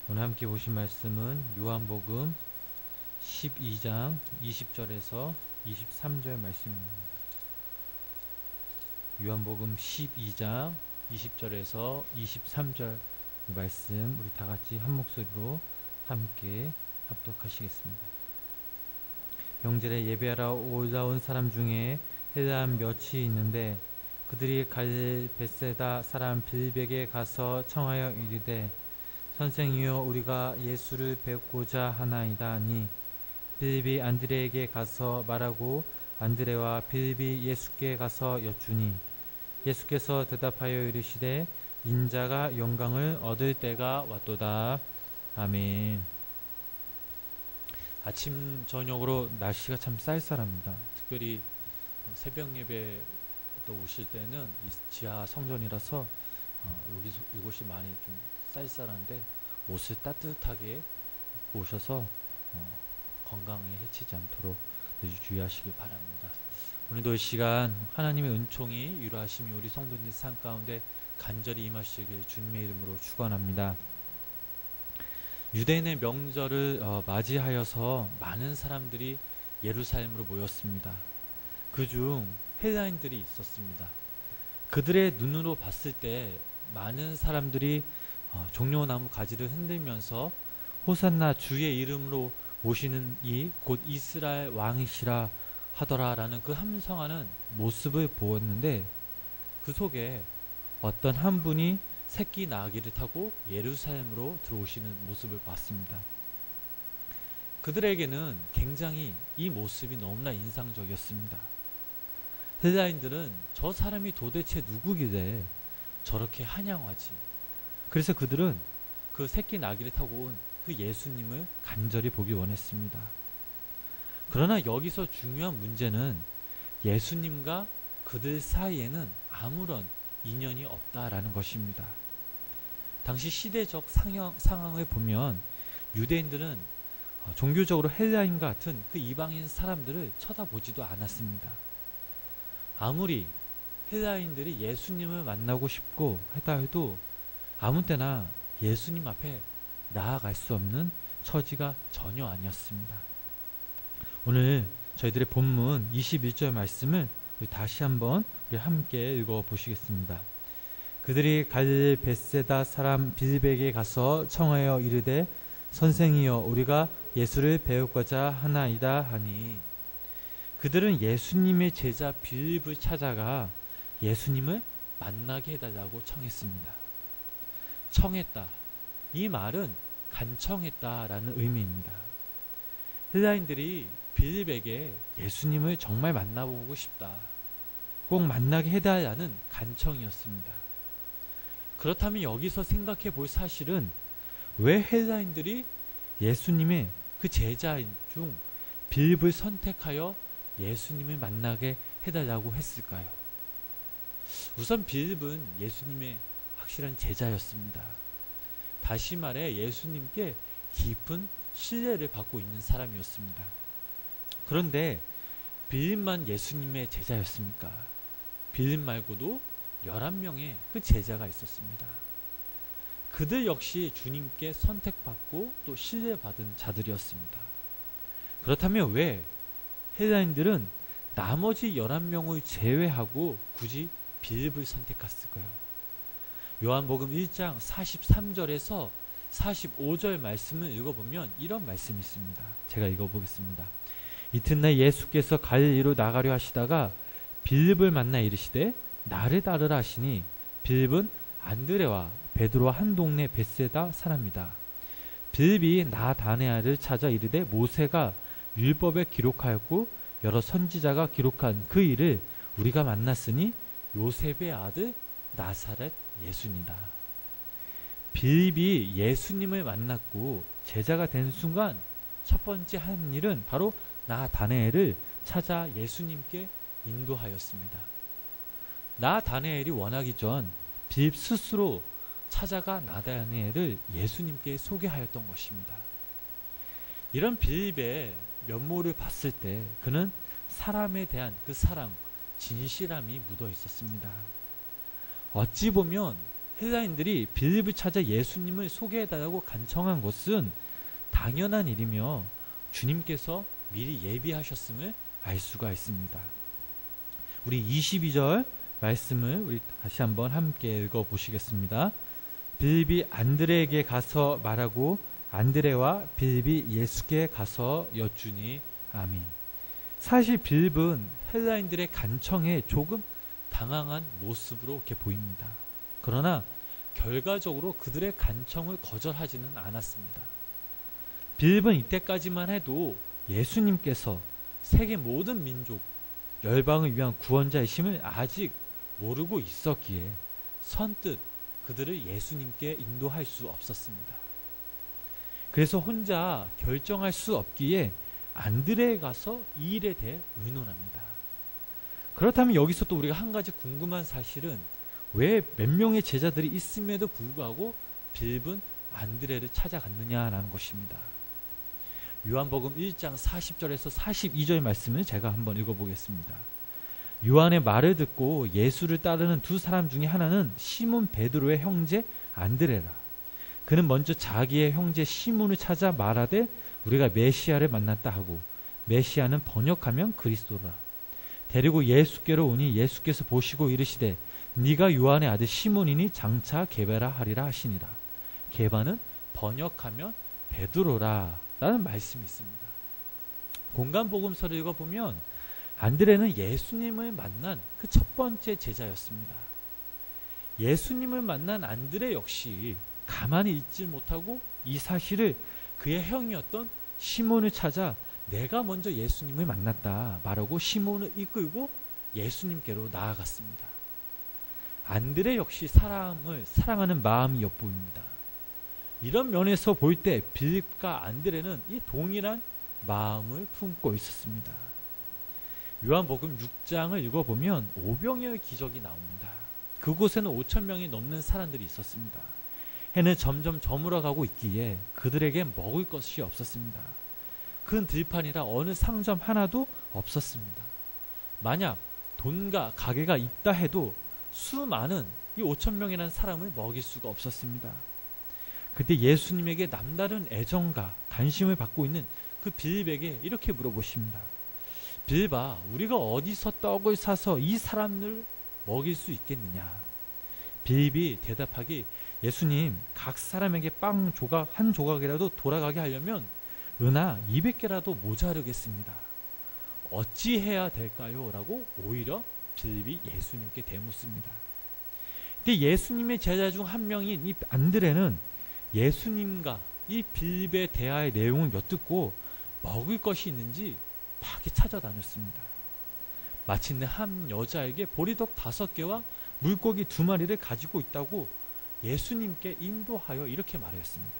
오늘 함께 보신 말씀은 요한복음 12장 20절에서 23절 말씀입니다. 요한복음 12장 20절에서 23절 말씀 우리 다 같이 한 목소리로 함께 합독하시겠습니다. 형제를 예배하러 올라온 사람 중에 헬라인 몇이 있는데 그들이 갈릴 벳세다 사람 빌백에 가서 청하여 이르되 선생이여 우리가 예수를 뵙고자 하나이다 하니 빌립이 안드레에게 가서 말하고 안드레와 빌립이 예수께 가서 여쭈니 예수께서 대답하여 이르시되 인자가 영광을 얻을 때가 왔도다. 아멘. 아침 저녁으로 날씨가 참 쌀쌀합니다. 특별히 새벽 예배 또 오실 때는 이 지하 성전이라서 이곳이 많이 좀 쌀쌀한데 옷을 따뜻하게 입고 오셔서 건강에 해치지 않도록 주의하시기 바랍니다. 오늘도 이 시간 하나님의 은총이 위로하심이 우리 성도님들 삶 가운데 간절히 임하시길 주님의 이름으로 축원합니다. 유대인의 명절을 맞이하여서 많은 사람들이 예루살렘으로 모였습니다. 그중 헬라인들이 있었습니다. 그들의 눈으로 봤을 때 많은 사람들이 종려나무 가지를 흔들면서 호산나 주의 이름으로 모시는 이 곧 이스라엘 왕이시라 하더라라는 그 함성하는 모습을 보았는데 그 속에 어떤 한 분이 새끼 나귀를 타고 예루살렘으로 들어오시는 모습을 봤습니다. 그들에게는 굉장히 이 모습이 너무나 인상적이었습니다. 헬라인들은 저 사람이 도대체 누구길래 저렇게 한양하지? 그래서 그들은 그 새끼 나귀를 타고 온 그 예수님을 간절히 보기 원했습니다. 그러나 여기서 중요한 문제는 예수님과 그들 사이에는 아무런 인연이 없다라는 것입니다. 당시 시대적 상황을 보면 유대인들은 종교적으로 헬라인 같은 그 이방인 사람들을 쳐다보지도 않았습니다. 아무리 헬라인들이 예수님을 만나고 싶고 했다 해도 아무 때나 예수님 앞에 나아갈 수 없는 처지가 전혀 아니었습니다. 오늘 저희들의 본문 21절 말씀을 다시 한번 우리 함께 읽어보시겠습니다. 그들이 갈릴 벳세다 사람 빌백에 가서 청하여 이르되 선생이여 우리가 예수를 배우고자 하나이다 하니 그들은 예수님의 제자 빌립을 찾아가 예수님을 만나게 해달라고 청했습니다. 청했다. 이 말은 간청했다라는 의미입니다. 헬라인들이 빌립에게 예수님을 정말 만나보고 싶다. 꼭 만나게 해달라는 간청이었습니다. 그렇다면 여기서 생각해 볼 사실은 왜 헬라인들이 예수님의 그 제자인 중 빌립을 선택하여 예수님을 만나게 해달라고 했을까요? 우선 빌립은 예수님의 확실한 제자였습니다. 다시 말해 예수님께 깊은 신뢰를 받고 있는 사람이었습니다. 그런데 빌립만 예수님의 제자였습니까? 빌립 말고도 11명의 그 제자가 있었습니다. 그들 역시 주님께 선택받고 또 신뢰받은 자들이었습니다. 그렇다면 왜 헬라인들은 나머지 11명을 제외하고 굳이 빌립을 선택했을까요? 요한복음 1장 43절에서 45절 말씀을 읽어보면 이런 말씀이 있습니다. 제가 읽어보겠습니다. 이튿날 예수께서 갈릴리로 나가려 하시다가 빌립을 만나 이르시되 나를 따르라 하시니 빌립은 안드레와 베드로와 한 동네 벳세다 사람이다. 빌립이 나다네아를 찾아 이르되 모세가 율법에 기록하였고 여러 선지자가 기록한 그 일을 우리가 만났으니 요셉의 아들 나사렛 예수니다. 빌립이 예수님을 만났고 제자가 된 순간 첫 번째 한 일은 바로 나다네엘을 찾아 예수님께 인도하였습니다. 나다네엘이 원하기 전 빌립 스스로 찾아가 나다네엘을 예수님께 소개하였던 것입니다. 이런 빌립의 면모를 봤을 때 그는 사람에 대한 그 사랑, 진실함이 묻어 있었습니다. 어찌 보면 헬라인들이 빌립을 찾아 예수님을 소개해달라고 간청한 것은 당연한 일이며 주님께서 미리 예비하셨음을 알 수가 있습니다. 우리 22절 말씀을 우리 다시 한번 함께 읽어보시겠습니다. 빌립이 안드레에게 가서 말하고 안드레와 빌립이 예수께 가서 여쭈니 아멘. 사실 빌립은 헬라인들의 간청에 조금 당황한 모습으로 이렇게 보입니다. 그러나 결과적으로 그들의 간청을 거절하지는 않았습니다. 빌립은 이때까지만 해도 예수님께서 세계 모든 민족, 열방을 위한 구원자이심을 아직 모르고 있었기에 선뜻 그들을 예수님께 인도할 수 없었습니다. 그래서 혼자 결정할 수 없기에 안드레에 가서 이 일에 대해 의논합니다. 그렇다면 여기서 또 우리가 한 가지 궁금한 사실은 왜 몇 명의 제자들이 있음에도 불구하고 빌립은 안드레를 찾아갔느냐라는 것입니다. 요한복음 1장 40절에서 42절 말씀을 제가 한번 읽어보겠습니다. 요한의 말을 듣고 예수를 따르는 두 사람 중에 하나는 시몬 베드로의 형제 안드레라. 그는 먼저 자기의 형제 시몬을 찾아 말하되 우리가 메시아를 만났다 하고, 메시아는 번역하면 그리스도라. 데리고 예수께로 오니 예수께서 보시고 이르시되 네가 요한의 아들 시몬이니 장차 게바라 하리라 하시니라. 게바는 번역하면 베드로라 라는 말씀이 있습니다. 공간복음서를 읽어보면 안드레는 예수님을 만난 그 첫 번째 제자였습니다. 예수님을 만난 안드레 역시 가만히 있지 못하고 이 사실을 그의 형이었던 시몬을 찾아 내가 먼저 예수님을 만났다 말하고 시몬을 이끌고 예수님께로 나아갔습니다. 안드레 역시 사람을 사랑하는 마음이 엿보입니다. 이런 면에서 볼 때 빌립과 안드레는 이 동일한 마음을 품고 있었습니다. 요한복음 6장을 읽어보면 오병이어의 기적이 나옵니다. 그곳에는 5,000명이 넘는 사람들이 있었습니다. 해는 점점 저물어가고 있기에 그들에게 먹을 것이 없었습니다. 큰 들판이라 어느 상점 하나도 없었습니다. 만약 돈과 가게가 있다 해도 수많은 이 5,000명이라는 사람을 먹일 수가 없었습니다. 그때 예수님에게 남다른 애정과 관심을 받고 있는 그 빌립에게 이렇게 물어보십니다. 빌립아, 우리가 어디서 떡을 사서 이 사람을 먹일 수 있겠느냐? 빌립이 대답하기, 예수님, 각 사람에게 빵 조각 한 조각이라도 돌아가게 하려면 은하 200개라도 모자르겠습니다. 어찌 해야 될까요? 라고 오히려 빌립이 예수님께 대묻습니다. 근데 예수님의 제자 중 한 명인 이 안드레는 예수님과 이 빌립의 대화의 내용을 엿듣고 먹을 것이 있는지 막 찾아다녔습니다. 마침내 한 여자에게 보리떡 5개와 물고기 2마리를 가지고 있다고 예수님께 인도하여 이렇게 말했습니다.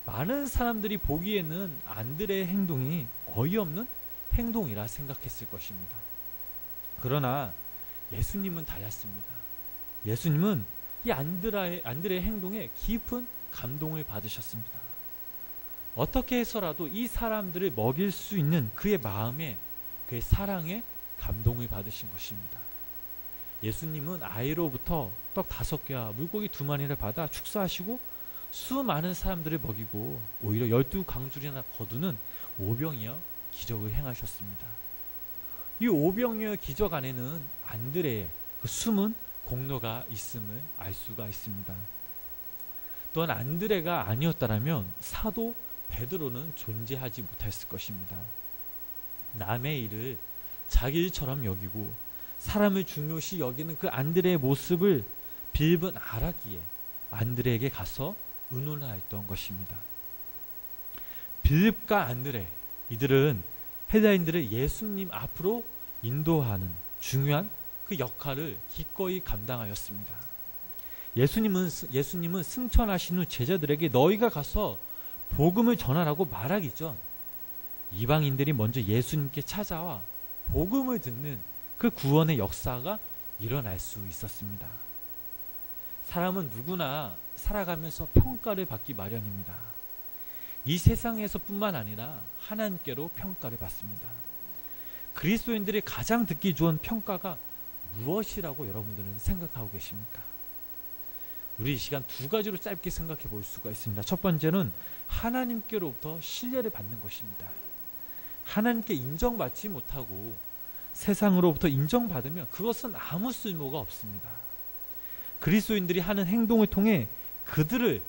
많은 사람들이 보기에는 안드레의 행동이 어이없는 행동이라 생각했을 것입니다. 그러나 예수님은 달랐습니다. 예수님은 이 안드레의 행동에 깊은 감동을 받으셨습니다. 어떻게 해서라도 이 사람들을 먹일 수 있는 그의 마음에, 그의 사랑에 감동을 받으신 것입니다. 예수님은 아이로부터 떡 5개와 물고기 2마리를 받아 축사하시고 수많은 사람들을 먹이고 오히려 12광줄이나 거두는 오병이어 기적을 행하셨습니다. 이 오병이어 기적 안에는 안드레의 그 숨은 공로가 있음을 알 수가 있습니다. 또한 안드레가 아니었다면 사도 베드로는 존재하지 못했을 것입니다. 남의 일을 자기 일처럼 여기고 사람을 중요시 여기는 그 안드레의 모습을 빌립은 알았기에 안드레에게 가서 의논하였던 것입니다. 빌립과 안드레, 이들은 헬라인들을 예수님 앞으로 인도하는 중요한 그 역할을 기꺼이 감당하였습니다. 예수님은 승천하신 후 제자들에게 너희가 가서 복음을 전하라고 말하기 전 이방인들이 먼저 예수님께 찾아와 복음을 듣는 그 구원의 역사가 일어날 수 있었습니다. 사람은 누구나 살아가면서 평가를 받기 마련입니다. 이 세상에서 뿐만 아니라 하나님께로 평가를 받습니다. 그리스도인들이 가장 듣기 좋은 평가가 무엇이라고 여러분들은 생각하고 계십니까? 우리 이 시간 두 가지로 짧게 생각해 볼 수가 있습니다. 첫 번째는 하나님께로부터 신뢰를 받는 것입니다. 하나님께 인정받지 못하고 세상으로부터 인정받으면 그것은 아무 쓸모가 없습니다. 그리스도인들이 하는 행동을 통해 그들을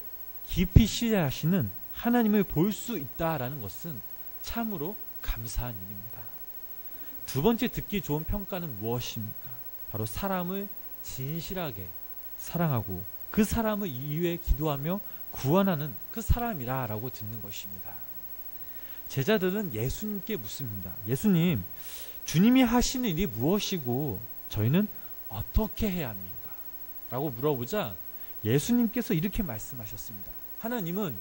깊이 신뢰하시는 하나님을 볼 수 있다라는 것은 참으로 감사한 일입니다. 두 번째 듣기 좋은 평가는 무엇입니까? 바로 사람을 진실하게 사랑하고 그 사람을 위해 기도하며 구원하는 그 사람이라고 듣는 것입니다. 제자들은 예수님께 묻습니다. 예수님, 주님이 하시는 일이 무엇이고 저희는 어떻게 해야 합니까? 라고 물어보자 예수님께서 이렇게 말씀하셨습니다. 하나님은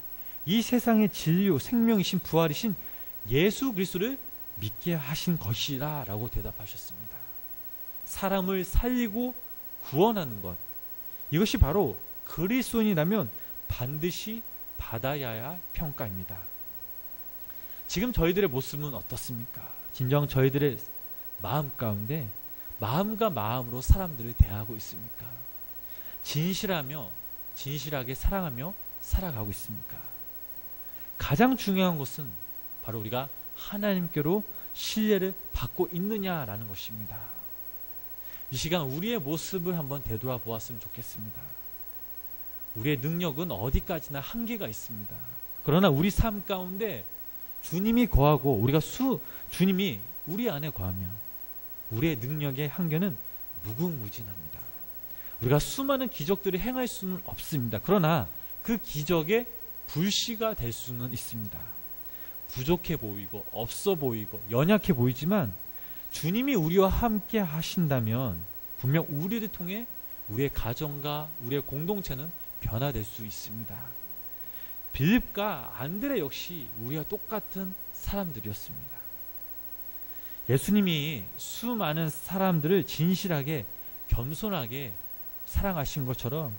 이 세상의 진리요 생명이신 부활이신 예수 그리스도를 믿게 하신 것이라 라고 대답하셨습니다. 사람을 살리고 구원하는 것, 이것이 바로 그리스도인이라면 반드시 받아야 할 평가입니다. 지금 저희들의 모습은 어떻습니까? 진정 저희들의 마음 가운데 마음과 마음으로 사람들을 대하고 있습니까? 진실하며 진실하게 사랑하며 살아가고 있습니까? 가장 중요한 것은 바로 우리가 하나님께로 신뢰를 받고 있느냐라는 것입니다. 이 시간 우리의 모습을 한번 되돌아보았으면 좋겠습니다. 우리의 능력은 어디까지나 한계가 있습니다. 그러나 우리 삶 가운데 주님이 거하고 주님이 우리 안에 거하면 우리의 능력의 한계는 무궁무진합니다. 우리가 수많은 기적들을 행할 수는 없습니다. 그러나 그 기적의 불씨가 될 수는 있습니다. 부족해 보이고 없어 보이고 연약해 보이지만 주님이 우리와 함께 하신다면 분명 우리를 통해 우리의 가정과 우리의 공동체는 변화될 수 있습니다. 빌립과 안드레 역시 우리와 똑같은 사람들이었습니다. 예수님이 수많은 사람들을 진실하게 겸손하게 사랑하신 것처럼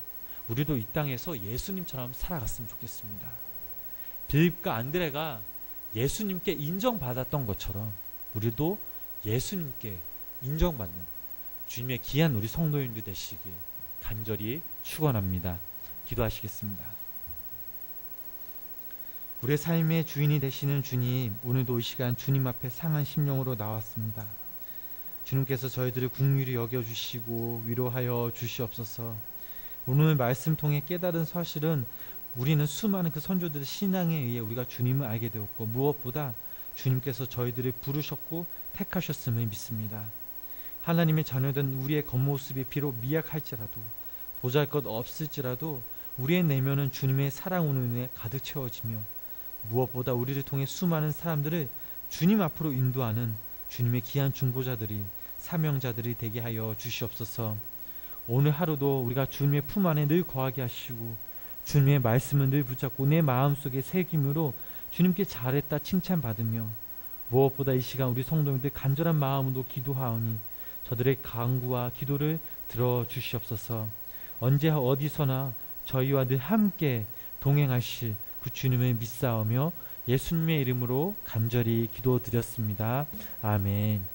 우리도 이 땅에서 예수님처럼 살아갔으면 좋겠습니다. 빌립과 안드레가 예수님께 인정받았던 것처럼 우리도 예수님께 인정받는 주님의 귀한 우리 성도인들 되시길 간절히 축원합니다. 기도하시겠습니다. 우리의 삶의 주인이 되시는 주님, 오늘도 이 시간 주님 앞에 상한 심령으로 나왔습니다. 주님께서 저희들을 긍휼히 여겨주시고 위로하여 주시옵소서. 오늘 말씀 통해 깨달은 사실은 우리는 수많은 그 선조들의 신앙에 의해 우리가 주님을 알게 되었고 무엇보다 주님께서 저희들을 부르셨고 택하셨음을 믿습니다. 하나님의 자녀된 우리의 겉모습이 비록 미약할지라도 보잘것 없을지라도 우리의 내면은 주님의 사랑으로 인해 가득 채워지며 무엇보다 우리를 통해 수많은 사람들을 주님 앞으로 인도하는 주님의 귀한 중보자들이 사명자들이 되게 하여 주시옵소서. 오늘 하루도 우리가 주님의 품 안에 늘 거하게 하시고 주님의 말씀을 늘 붙잡고 내 마음속에 새김으로 주님께 잘했다 칭찬받으며 무엇보다 이 시간 우리 성도님들 간절한 마음으로 기도하오니 저들의 간구와 기도를 들어주시옵소서. 언제 어디서나 저희와 늘 함께 동행하실 그 주님을 믿사오며 예수님의 이름으로 간절히 기도드렸습니다. 아멘.